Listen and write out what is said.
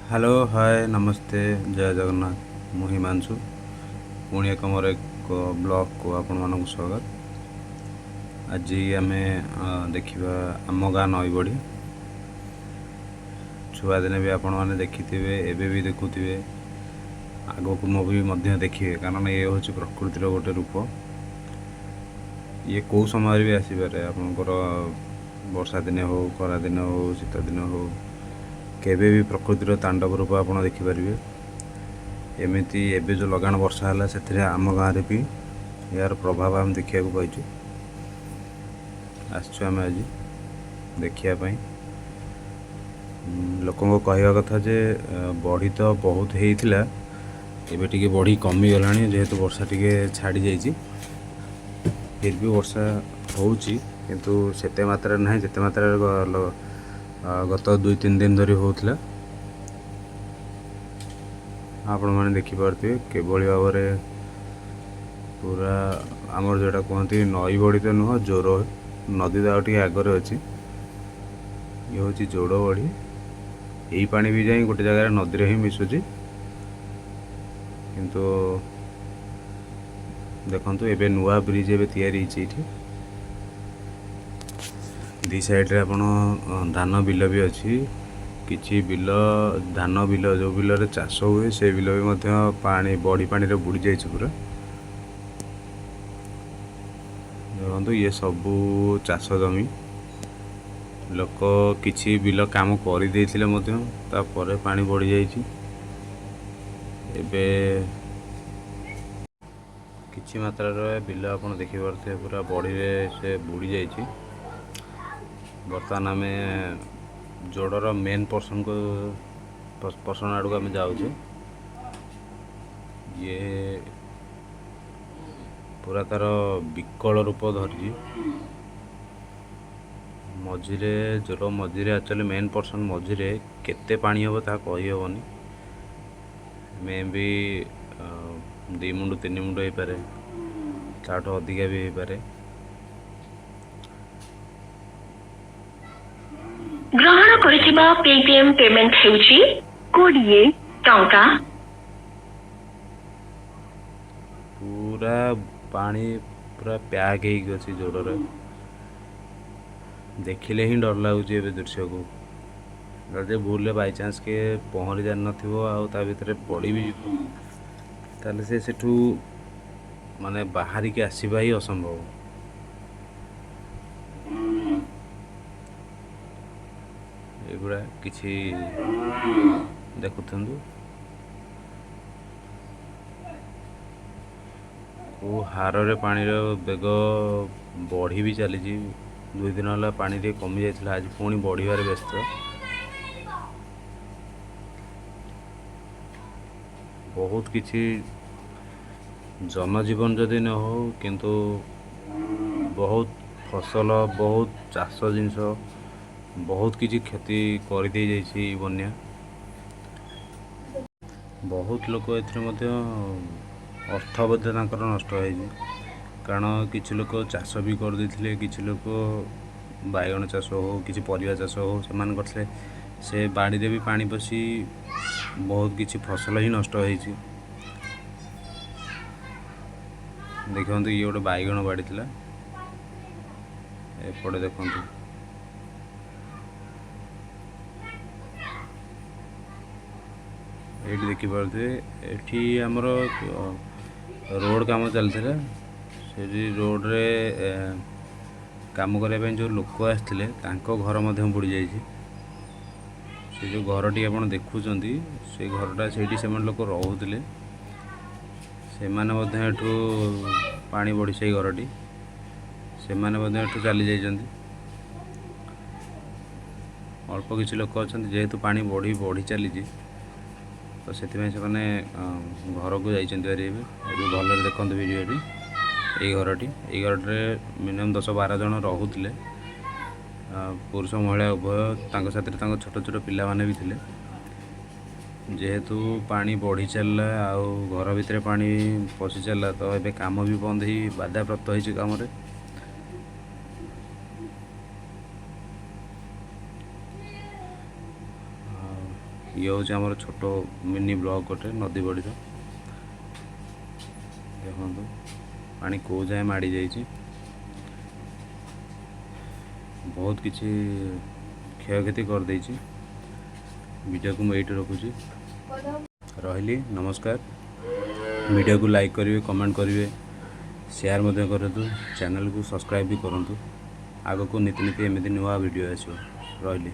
Hello hi नमस्ते जय जगन्नाथ मु हिमांशु पुणी एक मोर एक ब्लॉग को आपण मानक स्वागत। आज आम देखा आम गाँ नईबढ़ी छुआ दिने भी आपण मैंने देखिथे एबे भी देखुवे आग को भी देखिए कारण ये हूँ प्रकृतिर गोटे रूप ये कौ समय भी आसपे आपणकर वर्षा दिन हो खरा दिन हो शीत दिन हो केबे भी प्रकृतिर तांडव रूप आप देखिपारे। एमती एबे जो लगान वर्षा है से आम गाँव भी यार प्रभाव आम देखा पाइचु। आम आज देखापी लोक कहवा कथा जे बढ़ी तो बहुत होता एबे टिके बढ़ी कमी गला जेहेतु वर्षा टिके छाड़ी जाइए फिर भी वर्षा होची किंतु सेते मात्रा ना जिते मात्रा गत 2-3 दिन धरी होता आपण मैंने देखिपे केवल भाव में पूरा आमर जोटा कहते नई बड़ी तो नुह जोर नदी तो आगे आगे अच्छी ये हूँ जोड़ बड़ी यही पानी भी जाए गोटे जगह नदी ही मिशुची किंतु देखु एबे नुआ ब्रिज एबे तैयारी दी साइड रे आपण धान बिल भी अच्छी किछि बिल धान बिल जो बिल रे चाष हुए से बिल भी मध्य पानी बड़ी पानी रे बुड़ी जाइए पूरा देखो ये सबू चाष जमी लोक किछि बिल काम कर पानी बढ़ी जाइए एबे किछि मात्रा बिल आप देखिपे पूरा बड़ी से बुड़ी जाइए। बर्तमान आम जोड़र मेन पर्सन आड़ को आम जाऊे ये पूरा तार विकल रूप धरी मझिरे जोर मझिरे एक्चुअली मेन पर्सन मझिरे केते पानी हम ता कही हेनी मे भी 2 मुंड 3 मुंड हो पारे ताठू अधिका भी हो पारे। ग्रहण करिथिबा पेटीएम पेमेंट हेउची 20 टंका। पूरा पानी पूरा पैक हो जोर देखिले ही डर लगुच दृश्य को जब भूल बाई चांस के पहरी जान ता भितर पड़ी भी ताले से सेठू माने बाहरी के आसीबा ही असंभव। एगुड़ा किछि देखुथंदु को हार रे पानी रो बेग बढ़ी भी चली 2 दिन है पानी टे कमी जाइए आज पुणी बढ़िबार व्यस्त बहुत किछि जनजीवन जदि न हो किंतु बहुत फसल बहुत चाष जिनस बहुत किछि क्षति कर दे जाइए बन्या बहुत लोक ए अर्थ बोध नष्ट हो कारण किछि लोक चाष भी कर देथिले किछि लोक बाइगण चाष हो किछि परिवा चाष हो सेमान करथिले से बाड़ी रे भी पानी पसी बहुत किछि फसल ही नष्ट होइछि। देखंतु ये गोटे बाइगण बाड़ी थिला एपटे देखंतु ये देखी पारे एठी हमर रोड काम चलथिला से रोड रे काम करने जो लोक आसते घर बुड़ी जाइए से जो घरटी आप देखुं से घरटा से लोक रोते से पानी बढ़ी से घरटी से चली जाइए अल्प किसी लोक अच्छा जेहेतु पानी बढ़ी बढ़ी चली तो से घर को जाइए भल देखते वीडियो ये घरटी मिनिमम 10-12 जन रोते पुरुष महिला उभय साथ छोट छोट पिला माने भी थिले जेहेतु पानी बढ़ी चलला आउ घर भितर पानी पशि चलला तो ये काम भी बंद ही बाधाप्राप्त होइछि काम रे। ये हूँ आमर छोट मिनी ब्लॉक गोटे नदी बड़ी देखो पानी कौ जाए माड़ी जाइए बहुत किसी क्षयक्षति कर देछि। वीडियो को मुझे रखुची रही नमस्कार। वीडियो को लाइक करेंगे कमेंट करेंगे शेयर मध्य करूँ चैनल को सब्सक्राइब भी करूँ। आग को नीति नीति एमती नुआ वीडियो आसो रही।